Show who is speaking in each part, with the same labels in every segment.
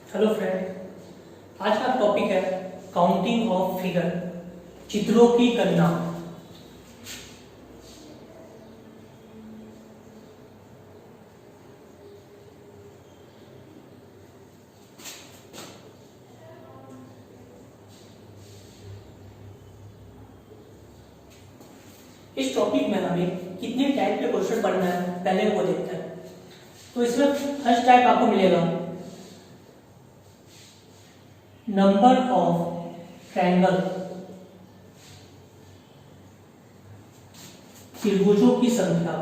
Speaker 1: Hello friend, आज का topic है काउंटिंग ऑफ फिगर, चित्रों की गणना। इस टॉपिक में हमें कितने टाइप के क्वेश्चन पढ़ना है पहले वो देखते हैं। तो इसमें फर्स्ट टाइप आपको मिलेगा नंबर ऑफ ट्रायंगल, त्रिभुजों की संख्या।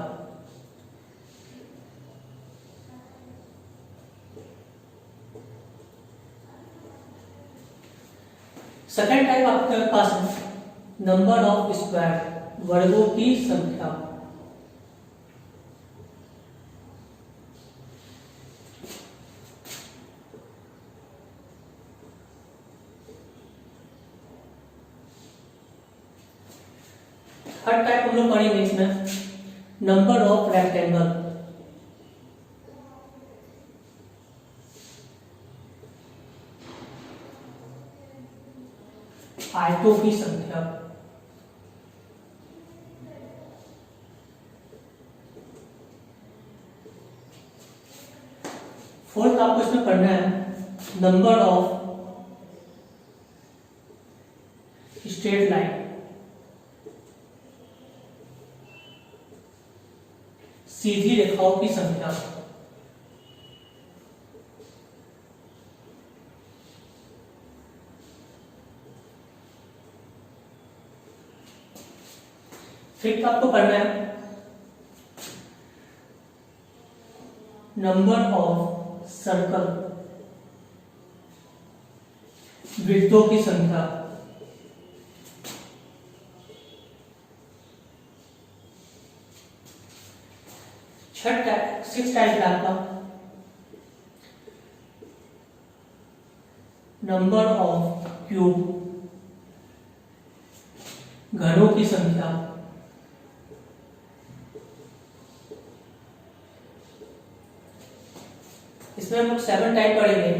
Speaker 1: सेकेंड टाइप आपके पास है नंबर ऑफ स्क्वायर, वर्गों की संख्या। थर्ड टाइप हम लोग पढ़ेंगे इसमें नंबर ऑफ रेक्टेंगल, आयतों की संख्या। फोर्थ आपको इसमें पढ़ना है नंबर ऑफ स्ट्रेट लाइन, सीधी रेखाओं की संख्या। फिफ्थ आपको पढ़ना है नंबर ऑफ सर्कल, वृत्तों की संख्या। सिक्स टाइप है आपका नंबर ऑफ क्यूब, घरों की संख्या। इसमें हम लोग 7 टाइप पढ़ेंगे।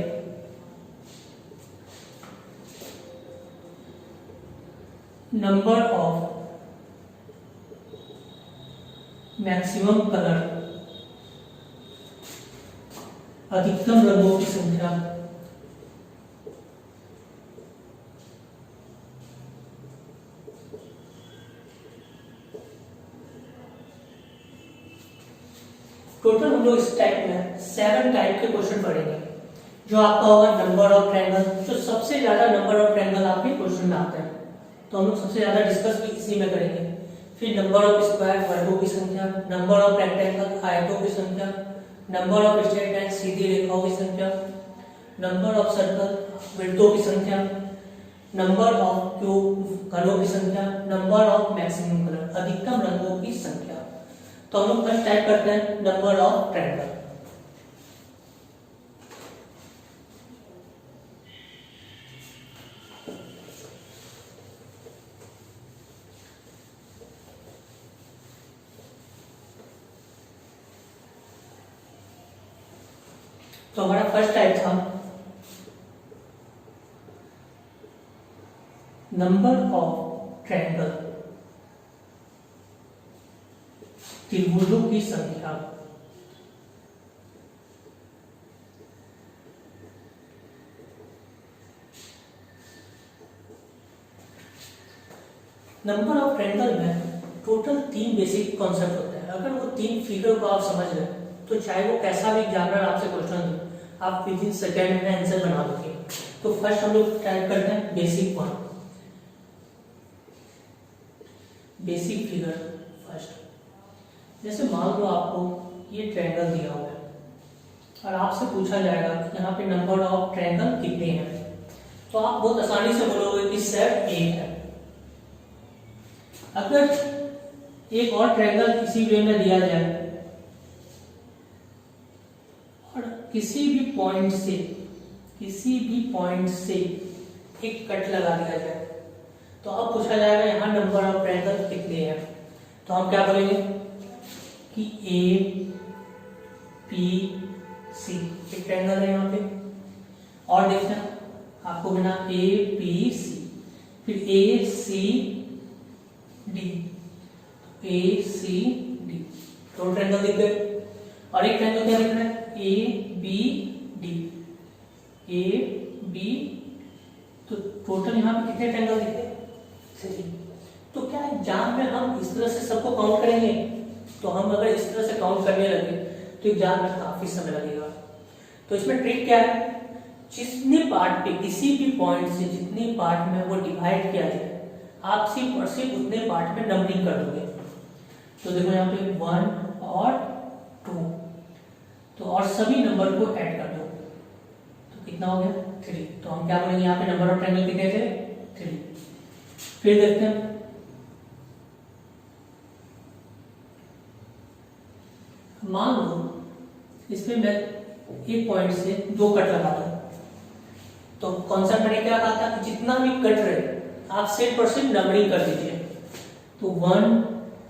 Speaker 1: नंबर ऑफ मैक्सिमम कलर, अधिकतम रंगों की संख्या। टोटल हम लोग इस टाइप में 7 टाइप के क्वेश्चन पढ़ेंगे। जो आपका होगा नंबर ऑफ ट्रायंगल, जो सबसे ज्यादा नंबर ऑफ ट्रायंगल आपके क्वेश्चन में आते हैं, तो हम लोग सबसे ज्यादा डिस्कस भी इसी में करेंगे। फिर नंबर ऑफ स्क्वायर, वर्गों की संख्या। नंबर ऑफ रेक्टेंगल, आयतों की संख्या। नंबर ऑफ स्ट्रेट लाइन, सीधी रेखाओं की संख्या। नंबर ऑफ सर्कल, वृत्तों की संख्या। नंबर ऑफ क्यूब, घरों की संख्या। नंबर ऑफ मैक्सिमम कलर, अधिकतम रंगों की संख्या। तो हम लोग फर्स्ट टाइप करते हैं नंबर ऑफ ट्रायंगल। तो हमारा फर्स्ट टाइप था नंबर ऑफ ट्रायंगल, त्रिभुजों की संख्या। नंबर ऑफ ट्रायंगल में टोटल 3 बेसिक कॉन्सेप्ट होते हैं। अगर वो 3 फिगर को आप समझ गए तो चाहे वो कैसा भी एग्जामिनर आपसे क्वेश्चन दे, आप विद इन सेकेंड में आंसर बना दोगे। तो फर्स्ट हम लोग टाइप करते हैं basic one, basic figure first. जैसे मान लो आपको ये ट्रायंगल दिया हुआ है और आपसे पूछा जाएगा कि यहाँ पे नंबर ऑफ ट्रायंगल कितने हैं, तो आप बहुत आसानी से बोलोगे कि सेट 8 है। अगर एक और ट्रायंगल इसी वे में दिया जाए और किसी भी पॉइंट से एक कट लगा दिया जाए, तो अब पूछा जाएगा यहाँ नंबर ऑफ ट्रायंगल कितने हैं। तो हम क्या बोलेंगे कि ए पी सी एक ट्रायंगल है यहाँ पे, और देखते हैं आपको बना ए बी सी, फिर A C D, A C D, दो ट्रायंगल दिख गए। और एक ट्रायंगल क्या दिख रहा है, A B D, A B, तो टोटल यहाँ पे कितने ट्रायंगल दिखे, 3। तो क्या एग्जाम में हम इस तरह से सबको काउंट करेंगे, तो हम अगर इस तरह से काउंट करने लगे तो एग्जाम में काफी समय लगेगा। तो इसमें ट्रिक क्या है, जितने पार्ट पे किसी भी पॉइंट से जितने पार्ट में वो डिवाइड किया जाए आप सिर्फ और सिर्फ उतने पार्ट में नंबरिंग कर दोगे। तो देखो यहाँ पे 1 और 2, तो और सभी नंबर को ऐड कर दो, तो कितना हो गया 3। तो हम क्या बोलेंगे यहाँ पे नंबर ऑफ ट्रायंगल कितने थे, 3। फिर देखते हैं मान लो इसमें मैं एक पॉइंट से 2 कट लगा दूं, तो कॉन्सेप्ट मैंने क्या कहा था कि जितना भी कट रहे आप सिर्फ और सिर्फ नंबरिंग कर दीजिए। तो 1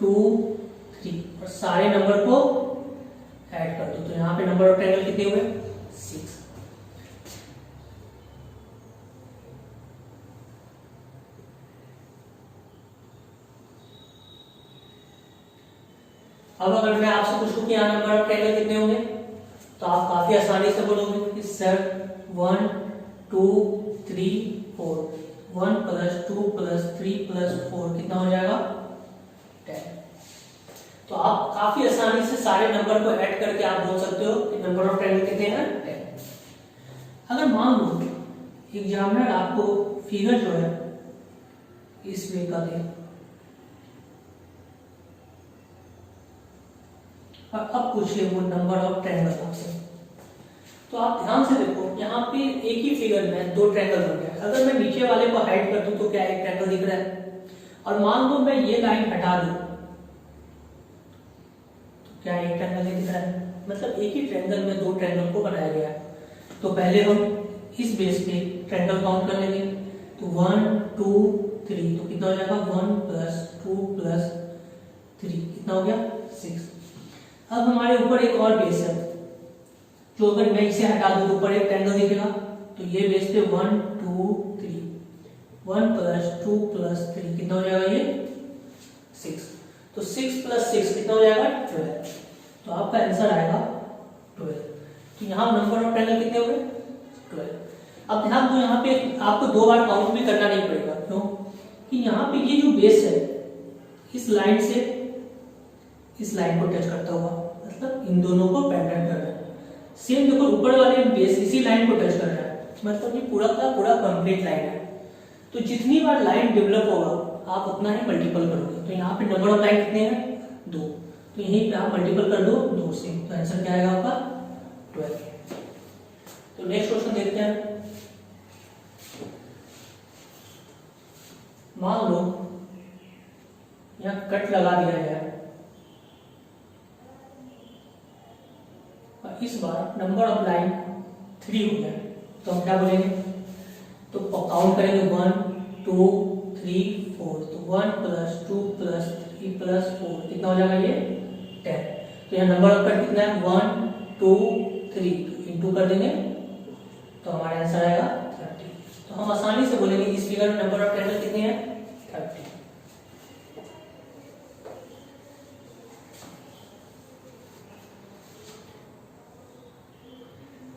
Speaker 1: 2 3 और सारे नंबर को ऐड कर दो, तो यहाँ पे नंबर ऑफ ट्रायंगल कितने हुए, 6। अब अगर मैं आपसे पूछूं कि यहाँ नंबर ऑफ ट्रायंगल कितने होंगे, तो आप काफी आसानी से बोलोगे कि सर 1 2 3 4, 1 + 2 + 3 + 4 कितना हो जाएगा, 10। तो आप काफी आसानी से सारे नंबर को ऐड करके आप बोल सकते हो कि नंबर ऑफ ट्रायंगल कितने हैं, 10। अगर मान लो एग्जामिनर आपको फिगर जो है इस वे का दे, और अब पूछिए वो नंबर ऑफ ट्रायंगल आपसे, तो आप ध्यान से देखो यहाँ पे एक ही फिगर में 2 ट्रायंगल बन गए। अगर मैं नीचे वाले को हाइड कर दूं तो क्या एक ट्रायंगल दिख रहा है, और मान लो मैं ये लाइन हटा दूं तो क्या एक ट्रायंगल दिख रहा है, मतलब एक ही ट्रायंगल में 2 ट्रायंगल को बनाया गया है। तो पहले हम इस बेस पे ट्रायंगल काउंट कर लेंगे, तो 1 2 3, तो कितना हो जाएगा 1 + 2 + 3 कितना हो गया 6। अब हमारे ऊपर एक और बेस है, जो अगर मैं इसे हटा दूं तो ऊपर एक ट्रायंगल दिखेगा, तो ये बेस पे 1 2 3, 1 + 2 + 3 कितना हो जाएगा ये 6। तो 6 + 6 कितना हो जाएगा 12। तो आपका आंसर आएगा 12। तो यहाँ नंबर ऑफ ट्रायंगल कितने हुए 12। अब ध्यान दो यहाँ पे आपको 2 बार काउंट भी करना नहीं पड़ेगा, क्यों कि यहाँ पे ये जो बेस है इस लाइन से इस लाइन को टच करता हुआ, मतलब इन दोनों को पैरेलल कर रहा है। सेम देखो ऊपर वाले बेस इसी लाइन को टच कर रहा है, मतलब ये पूरा का पूरा कंप्लीट लाइन है। तो जितनी बार लाइन डेवलप होगा आप उतना ही मल्टीपल करोगे। तो यहाँ पे नंबर ऑफ लाइन कितने हैं 2, तो यहीं पे आप मल्टीपल कर दो 2 से, तो आंसर क्या आएगा आपका 12। तो नेक्स्ट क्वेश्चन देखते हैं। मान लो यहाँ कट लगा दिया गया, इस बार नंबर ऑफ लाइन 3 हो गया, तो हम क्या बोलेंगे, तो काउंट करेंगे 1 2 3 4, तो 1 + 2 + 3 + 4 कितना हो जाएगा ये 10। तो यहाँ नंबर ऑफ कट कितना है 1 2 3, तो इंटू कर देंगे तो हमारा आंसर आएगा 30। तो हम आसानी से बोलेंगे इस फिगर में नंबर ऑफ ट्रायंगल कितने हैं 30।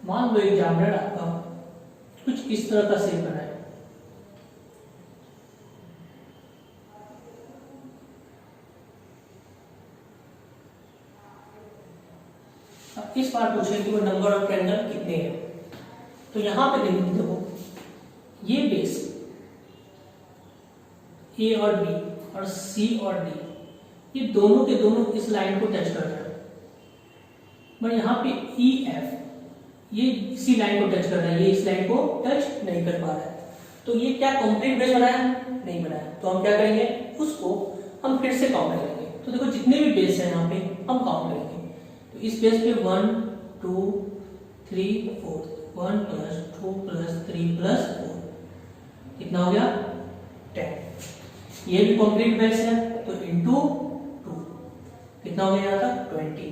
Speaker 1: मान लो एग्जामिनर आपका कुछ इस तरह का शेप बनाए, अब इस बार पूछे कि वो नंबर ऑफ ट्रायंगल कितने हैं। तो यहां पे देखो ये बेस ए और बी और सी और डी, ये दोनों के दोनों इस लाइन को टच कर रहे हैं, पर यहाँ पे ई एफ ये इसी लाइन को टच कर रहा है, ये इस लाइन को टच नहीं कर पा रहा है। तो ये क्या कंप्लीट बेस बनाया नहीं बनाया, तो हम क्या करेंगे उसको हम फिर से काउंट करेंगे। तो देखो जितने भी बेस है यहाँ पे हम काउंट करेंगे। तो इस बेस पे 1 2 3 4, 1 + 2 + 3 + 4 कितना हो गया 10। ये भी कंप्लीट बेस है, तो इंटू 2 कितना हो गया था 20।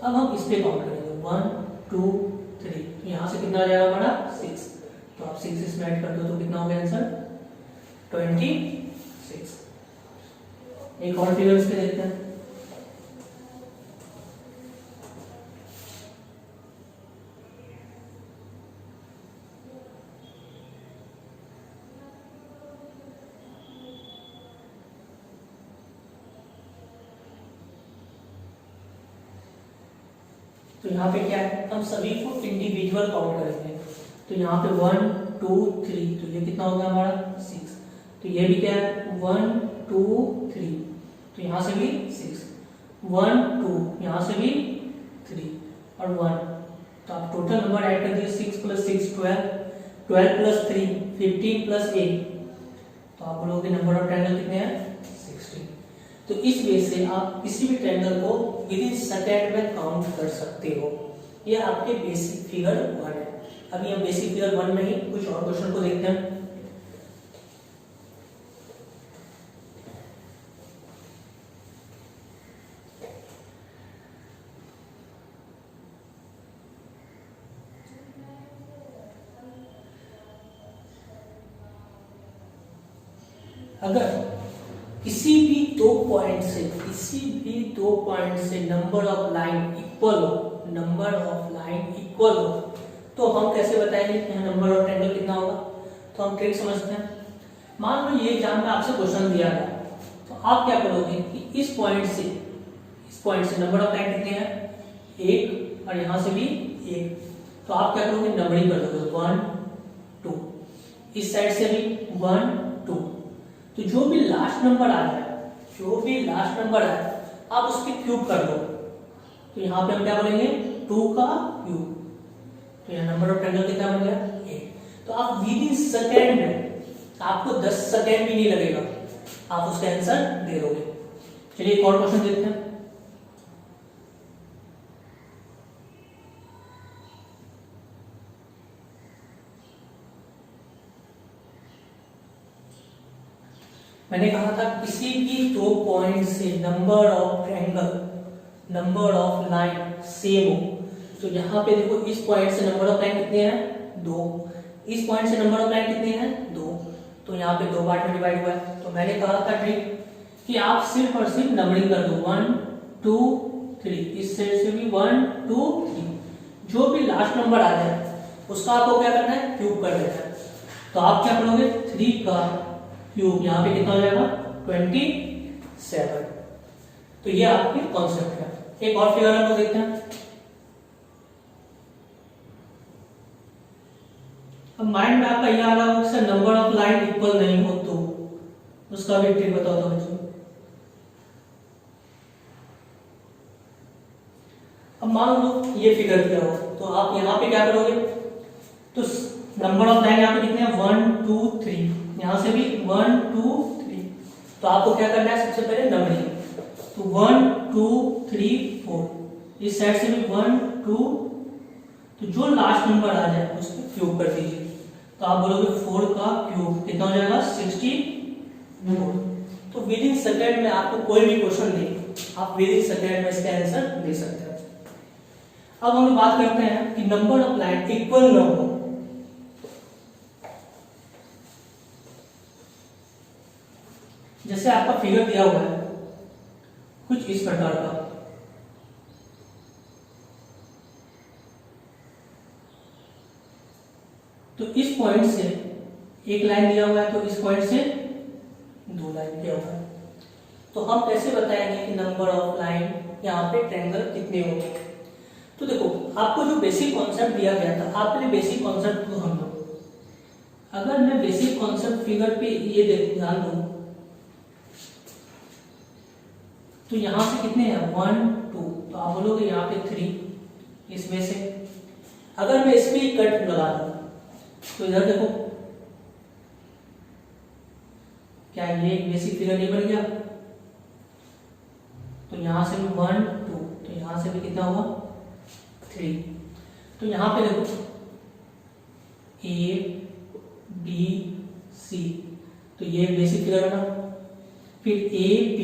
Speaker 1: अब हम इस पे काउंट करेंगे 1 2 3, तो यहाँ से कितना आ जाएगा हमारा 6। 6 इसमें ऐड कर दो तो कितना हो गया आंसर 26। एक और फिगर इसके देखते हैं। तो यहाँ पे क्या है, हम सभी को इंडिविजुअल काउंट करेंगे। तो यहाँ पे 1 2 3, तो ये कितना हो गया हमारा 6। तो ये भी क्या है 1 2 3, तो यहाँ से भी 6, 1 2, यहाँ से भी 3 और 1। तो आप टोटल नंबर ऐड कर दिए 6 + 6 12, 12 + 3 15 + 8, तो आप बोलोगे नंबर ऑफ ट्रायंगल कितने हैं 16। तो इस वे से आप किसी भी ट्रायंगल को विद इन सेकंड में काउंट कर सकते हो। ये आपके बेसिक फिगर 1 है। अभी हम बेसिक फिगर 1 में ही कुछ और क्वेश्चन को देखते हैं। अगर किसी भी दो पॉइंट से नंबर ऑफ लाइन इक्वल हो, तो हम कैसे बताएंगे कि नंबर ऑफ ट्रायंगल कितना होगा। तो हम ट्रिक समझते हैं। मान लो ये एग्जाम में आपसे क्वेश्चन दिया गया, तो आप क्या करोगे कि इस पॉइंट से नंबर ऑफ लाइन कितने हैं 1 और यहां से भी 1, तो आप क्या करोगे नंबरिंग कर दोगे 1 2, इस साइड से भी 1 2, तो जो भी लास्ट नंबर आ जाए आप उसके क्यूब कर दो। तो यहाँ पे हम क्या बोलेंगे 2 का क्यूब, तो यहाँ नंबर ऑफ ट्रायंगल कितना बन गया 8। तो आप विद इन सेकेंड में, आपको 10 सेकेंड भी नहीं लगेगा, आप उसका आंसर दे दोगे। चलिए एक और क्वेश्चन देखते हैं। मैंने कहा था किसी भी दो पॉइंट से नंबर ऑफ लाइन सेम हो। तो यहाँ पे देखो इस पॉइंट से नंबर ऑफ लाइन कितने हैं 2, इस पॉइंट से नंबर ऑफ लाइन कितने हैं 2, तो यहाँ पे 2 पार्ट में डिवाइड हुआ है। तो मैंने कहा था ट्रिक कि आप सिर्फ और सिर्फ नंबरिंग कर दो 1 2 3, इस साइड से भी 1 2 3, जो भी लास्ट नंबर आ जाए उसका आपको क्या करना है क्यूब कर देना है। तो आप क्या करोगे 3 का क्यूब, यहाँ पे कितना हो जाएगा 27। तो ये आपकी कॉन्सेप्ट है। एक और फिगर हम लोग देखते हैं। अब माइंड में आपका यह आ रहा होगा sir number of line equal नहीं हो तो उसका भी ट्रिक बताओ तो बच्चों। अब मान लो ये फिगर दिया हो, तो आप यहाँ पे क्या करोगे, तो नंबर ऑफ लाइन यहाँ पे कितने हैं 1 2 3, यहां से भी 1 2 3, तो आपको क्या करना है सबसे पहले नंबरिंग। तो 1 2 3 4, इस साइड से भी 1 2, तो जो लास्ट नंबर आ जाए उसको क्यूब कर दीजिए। तो आप बोलोगे 4 का क्यूब कितना हो जाएगा 64। तो विद इन सेकेंड में आपको कोई भी क्वेश्चन दे, आप विद इन सेकेंड में इसका आंसर दे सकते हैं। अब हम बात करते हैं कि नंबर ऑफ लाइन इक्वल न हो। जैसे आपका फिगर दिया हुआ है कुछ इस प्रकार का, तो इस पॉइंट से एक लाइन दिया हुआ है, तो इस पॉइंट से 2 लाइन दिया हुआ है। तो हम कैसे बताएंगे कि नंबर ऑफ लाइन यहाँ पे ट्रायंगल कितने होंगे। तो देखो आपको जो बेसिक कॉन्सेप्ट दिया गया था, आप पहले बेसिक कॉन्सेप्ट को हम लोग, अगर मैं बेसिक कॉन्सेप्ट फिगर पे ये ध्यान दूं, तो यहां से कितने हैं 1 2, तो आप बोलोगे यहाँ पे 3, इसमें से अगर मैं इसमें ही कट लगा दूं तो इधर देखो क्या ये एक बेसिक फिगर नहीं बन गया। तो यहां से भी 1 2, तो यहां से भी कितना हुआ 3। तो यहां पे देखो A B C, तो ये बेसिक फिगर बना। फिर A B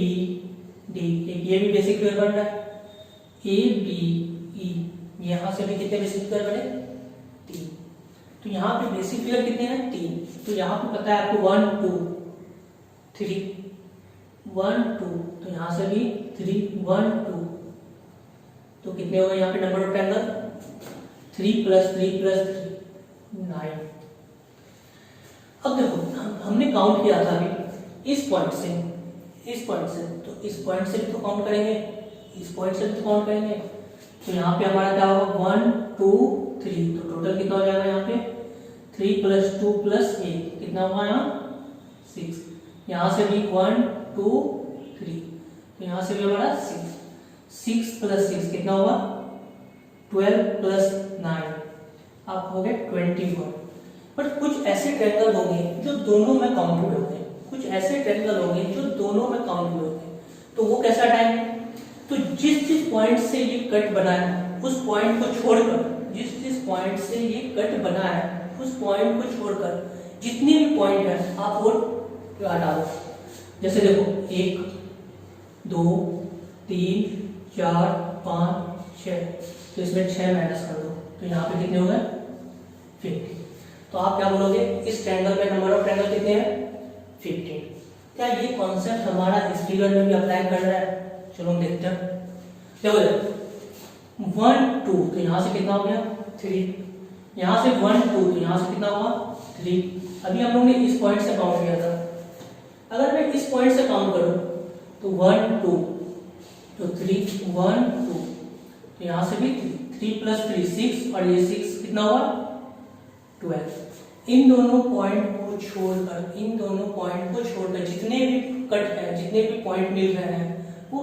Speaker 1: D, एक ये भी बेसिक फिगर बन रहा है। A B E, यहां से भी कितने बेसिक फिगर बने 3। तो यहाँ पे बेसिक फिगर कितने हैं 3, तो यहाँ पे पता है आपको 1 2 3 1 2, तो यहाँ से भी 3 1 2, तो कितने हो गए यहाँ पे नंबर ऑफ ट्रायंगल 3 + 3 + 3 9। अब देखो हमने काउंट किया था अभी इस पॉइंट से, तो इस पॉइंट से भी तो काउंट करेंगे, इस पॉइंट से भी तो काउंट करेंगे। तो यहाँ पे हमारा क्या होगा 1 2 3, तो टोटल कितना हो जाएगा यहाँ पे 3 + 2 + 1 कितना हुआ यहाँ 6। यहाँ से भी 1 2 3, तो यहाँ से भी हमारा 6 + 6 कितना होगा 12 + 9, आप हो गए 21। बट कुछ ऐसे ट्रायंगल होंगे जो दोनों में काउंटेड होंगे, कुछ ऐसे ट्रायंगल होंगे जो दोनों में काउंटेड होंगे। तो वो कैसा टाइम है, तो जिस पॉइंट से ये कट बना है उस पॉइंट को छोड़कर, जिस पॉइंट से ये कट बना है उस पॉइंट को छोड़कर जितने भी पॉइंट है आप वो हटा दो। जैसे देखो 1 2 3 4 5 6, तो इसमें 6 माइनस कर दो, तो यहाँ पे कितने हो गए 50। तो आप क्या बोलोगे इस ट्रायंगल में नंबर ऑफ ट्रायंगल कितने हैं 15। क्या ये कॉन्सेप्ट हमारा इस फिगर में भी अप्लाई कर रहा है, चलो हम देखते हैं। देखो 1 2, तो यहाँ से कितना हो गया 3, यहाँ से 1 2, तो यहाँ से कितना हुआ 3। अभी हम लोग ने इस पॉइंट से काउंट किया था, अगर मैं इस पॉइंट से काउंट करूं तो 1 2 तो 3 1 2, तो यहाँ से भी 3 + 3 6, और ये 6 कितना हुआ 12। इन दोनों पॉइंट को छोड़कर जितने भी कट है, जितने भी पॉइंट मिल रहे हैं वो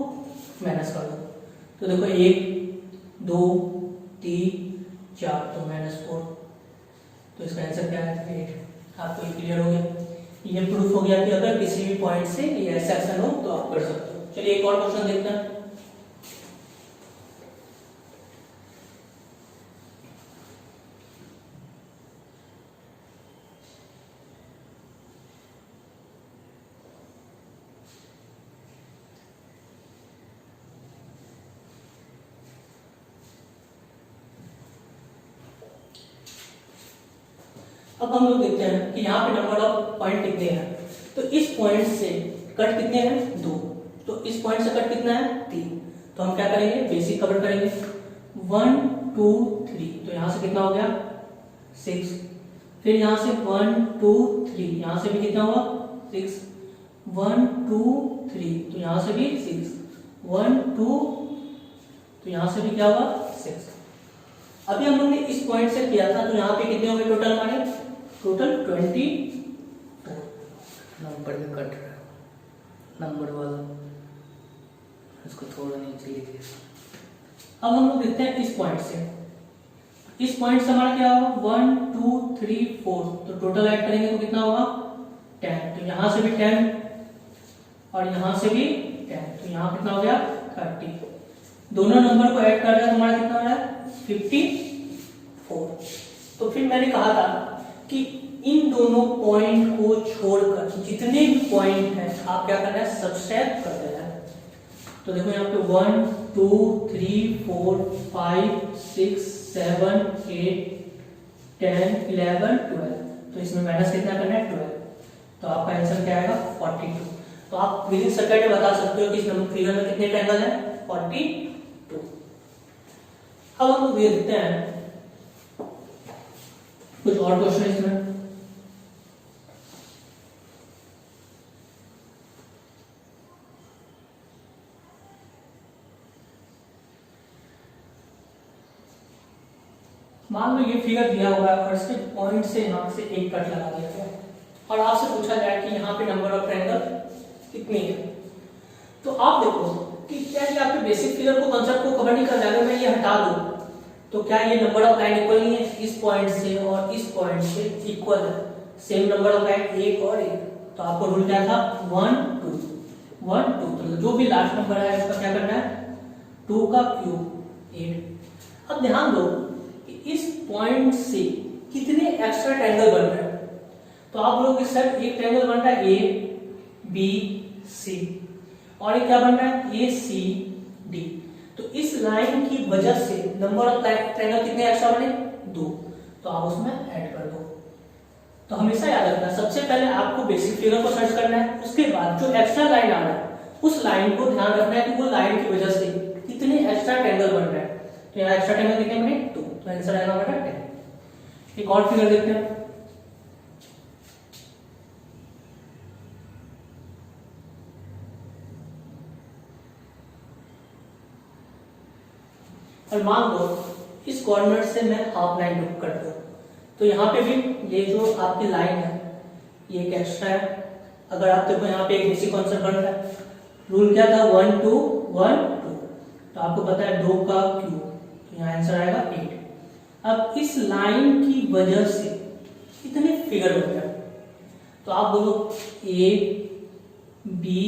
Speaker 1: माइनस कर दो। तो देखो 1 2 3 4, तो -4, तो इसका आंसर क्या है 8। आपको ये क्लियर हो गया, ये प्रूफ हो गया कि अगर किसी भी पॉइंट से ये ऐसा एक्शन हो तो आप कर सकते हो। चलिए एक और क्वेश्चन देखते हैं। अब हम लोग देखते हैं कि यहाँ पे नंबर ऑफ पॉइंट कितने हैं। तो इस पॉइंट से कट कितने हैं 2, तो इस पॉइंट से कट कितना है 3, तो हम क्या करेंगे बेसिक कवर करेंगे 1 2 3, तो यहाँ से कितना हो गया 6, फिर यहाँ से 1 2 3, यहाँ से भी कितना हुआ 6, 1 2 3, तो यहाँ से भी 6, 1 2, तो यहाँ से भी क्या हुआ 6। अभी हम लोग ने इस पॉइंट से किया था, तो यहाँ पे कितने हो गए टोटल हमारे, टोटल 24।
Speaker 2: नंबर में कट रहा है नंबर वाला, इसको थोड़ा नीचे लीजिए।
Speaker 1: अब हम लोग देखते हैं इस पॉइंट से, इस पॉइंट से हमारा क्या होगा 1 2 3 4, तो टोटल ऐड करेंगे तो कितना होगा 10, तो यहाँ से भी 10 और यहाँ से भी 10, तो यहाँ कितना हो गया 30। दोनों नंबर को ऐड कर रहे हैं तो हमारा कितना हो रहा है 54। तो फिर मैंने कहा था कि इन दोनों पॉइंट को छोड़कर जितने भी पॉइंट हैं आप क्या करना है सब्सट्रैक्ट कर देना है। तो देखो यहाँ पे 1 2 3 4 5 6 7 8 10 11 12, तो इसमें माइनस कितना करना है 12, तो आपका आंसर क्या आएगा 42। तो आप विद इन सेकंड में बता सकते हो कि इस नंबर फिगर में कितने ट्रायंगल है 42। अब हम लोग देखते हैं कुछ और क्वेश्चन इसमें। मान लो ये फिगर दिया हुआ है और इसके पॉइंट से यहां से एक कट लगा दिया गया और आपसे पूछा जाए कि यहाँ पे नंबर ऑफ ट्रायंगल कितनी है, तो आप देखो कि क्या ये आपके बेसिक फिगर को कंसेप्ट को कवर नहीं कर रहा है। अगर मैं ये हटा दूं तो क्या ये नंबर ऑफ लाइन इक्वल नहीं है, इस पॉइंट से और इस पॉइंट से इक्वल है, सेम नंबर ऑफ लाइन एक और एक। तो आपको रूल क्या था 1 2 1 2, तो जो भी लास्ट नंबर है उसका क्या करना है 2 का क्यूब 8। अब ध्यान दो कि इस पॉइंट से कितने एक्स्ट्रा ट्रायंगल बन रहे हैं, तो आप लोग इस साइड एक ट्रायंगल बन रहा है ए बी सी और ये क्या बन रहा है ए सी डी। तो इस लाइन की वजह से नंबर ऑफ ट्रायंगल कितने एक्स्ट्रा बने 2। तो तो आप उसमें ऐड कर दो। तो हमेशा याद रखना, सबसे पहले आपको बेसिक फिगर को सर्च करना है, उसके बाद जो एक्स्ट्रा लाइन आ रहा है उस लाइन को ध्यान रखना है कि वो लाइन की वजह से कितने एक्स्ट्रा ट्रायंगल बन रहे हैं। तो यहाँ एक्स्ट्रा ट्रायंगल कितने बने, 2, तो आंसर आएगा हमारा 10। एक और फिगर देखते हैं। और मान लो इस कॉर्नर से मैं हाफ लाइन ड्रॉ करता हूँ, तो यहाँ पे भी ये जो आपकी लाइन है ये एक एक्स्ट्रा है। अगर आप देखो यहाँ पे एक बेसिक कॉन्सेप्ट बन रहा है, रूल क्या था, 1 2 1 2, तो आपको पता है 2 का क्यूब, तो यहाँ आंसर आएगा 8। अब इस लाइन की वजह से कितने फिगर बन गए, तो आप बोलो ए बी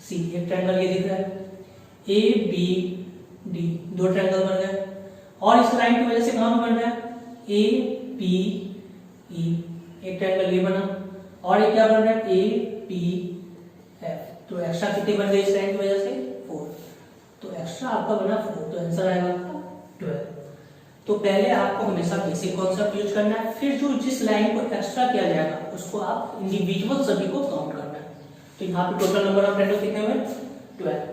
Speaker 1: सी, एक ट्रायंगल ये दिख रहा है, ए बी डी, 2 ट्रायंगल बन गए। और इस लाइन की वजह से कहां पे बन रहा है, ए पी ई, एक ट्रायंगल ये बना, और ये क्या बन रहा है, ए पी एफ, तो एक्स्ट्रा कितने बन गए इस लाइन की वजह से, 4, तो एक्स्ट्रा आपका बना 4, तो आंसर आएगा आपका 12। तो पहले आपको हमेशा बेसिक कॉन्सेप्ट यूज करना है, फिर जो जिस लाइन को एक्स्ट्रा किया जाएगा उसको आप इंडिविजुअल सभी को काउंट करना है। तो यहाँ पे टोटल नंबर ऑफ ट्रायंगल कितने हुए, 12।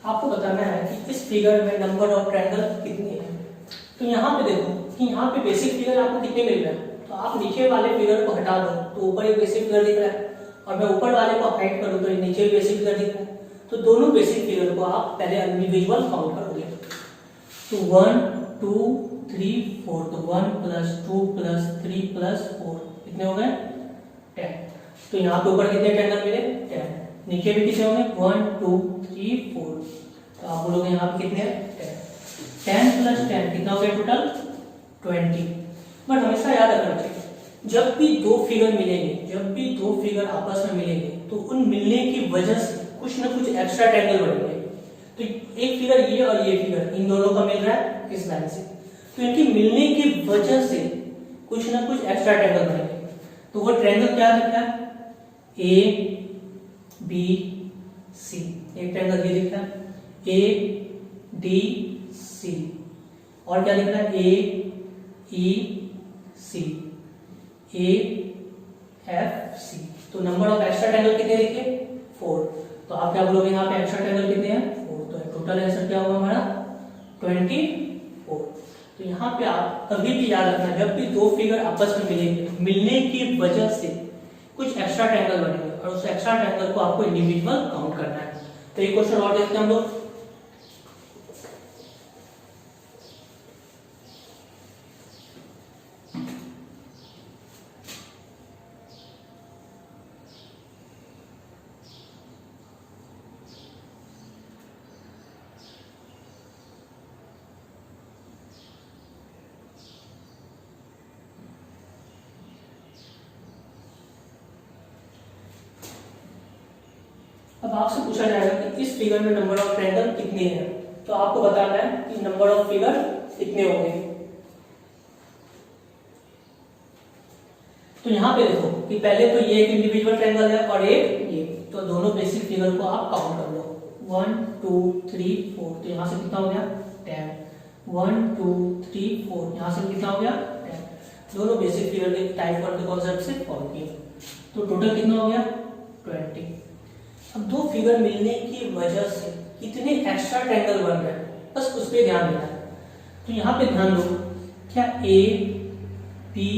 Speaker 1: आपको बताना है कि इस फिगर में नंबर ऑफ ट्रायंगल कितने हैं। तो यहाँ पे देखो कि यहाँ पे बेसिक फिगर आपको कितने मिल रहे हैं, तो आप नीचे वाले फिगर को हटा दो तो ऊपर एक बेसिक फिगर दिख रहा है, और मैं ऊपर वाले को हाइड करूँ तो नीचे बेसिक फिगर दिख रहा है। तो दोनों बेसिक फिगर को आप पहले इंडिविजुअल काउंट करोगे, तो 1 2 3 4, तो 1 + 2 + 3 + 4 कितने हो गए, 10। तो यहाँ पे ऊपर कितने ट्रायंगल मिले, 10, नीचे भी कितने होंगे, 1 2 3 4, तो आप बोलोगे यहाँ पे कितने हैं, 10 + 10 कितना हो गया टोटल, 20। बट हमेशा याद रखना चाहिए, जब भी दो फिगर मिलेंगे, जब भी दो फिगर आपस में मिलेंगे तो उन मिलने की वजह से कुछ ना कुछ एक्स्ट्रा ट्रायंगल बनेंगे। तो एक फिगर ये और ये फिगर इन दोनों का मिल रहा है इस लाइन से, तो इनके मिलने की वजह से कुछ ना कुछ एक्स्ट्रा ट्रायंगल बनेंगे। तो वो ट्रायंगल क्या दिख रहा है, ए बी सी, एक ट्रायंगल ये दिख रहा है, ए डी सी, और क्या दिख रहा है, ए ई सी, ए एफ सी। तो नंबर ऑफ एक्स्ट्रा ट्रायंगल कितने दिखे, 4। तो आप क्या बोलोगे यहाँ पे एक्स्ट्रा ट्रायंगल कितने हैं, 4, तो टोटल आंसर क्या होगा हमारा 24। तो यहाँ पे आप कभी भी याद रखना, जब भी दो फिगर आपस में मिलेंगे, मिलने की वजह से कुछ एक्स्ट्रा ट्रायंगल बनेंगे, और उस एक्स्ट्रा ट्रायंगल को आपको इंडिविजुअल काउंट करना है। तो एक क्वेश्चन और देखते हैं हम लोग। अब आपसे पूछा जाएगा कि इस फिगर में नंबर ऑफ ट्रायंगल कितने हैं, तो आपको बताना है कि नंबर ऑफ फिगर कितने होंगे। तो यहाँ पे देखो कि पहले तो ये एक इंडिविजुअल ट्रायंगल है और एक ये, तो दोनों बेसिक फिगर को आप काउंट कर लो, 1 2 3 4, तो यहाँ से कितना हो गया 10, 1 2 3 4, यहाँ से कितना हो गया 10। दोनों बेसिक फिगर के टाइप और कॉन्सेप्ट से फॉलो किए, तो टोटल कितना हो गया 20। अब दो फिगर मिलने की वजह से कितने एक्स्ट्रा ट्रायंगल बन रहे हैं, बस उस पर ध्यान देना है। तो यहाँ पे ध्यान दो, क्या ए बी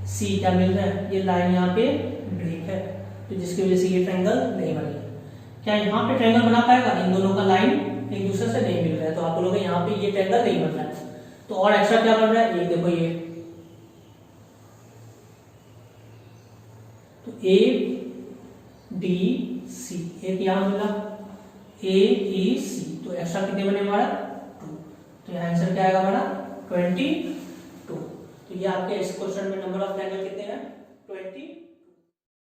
Speaker 1: सी क्या मिल रहा है, ये लाइन यहाँ पे ब्रेक है, तो जिसकी वजह से ये ट्रायंगल नहीं बनेगा। क्या यहाँ पे ट्रायंगल बना पाएगा, इन दोनों का लाइन एक दूसरे से नहीं मिल रहा है, तो आप बोलोगे यहाँ पे ये ट्रायंगल नहीं बन रहा है। तो और एक्स्ट्रा क्या बन रहा है, ये देखो ये, तो ए डी सी, एक यहां मिला ए ई सी, तो एक्स्ट्रा कितने बने हमारा 2, तो यहाँ आंसर क्या आएगा हमारा 22। तो ये आपके इस क्वेश्चन में नंबर ऑफ ट्रायंगल कितने हैं 20।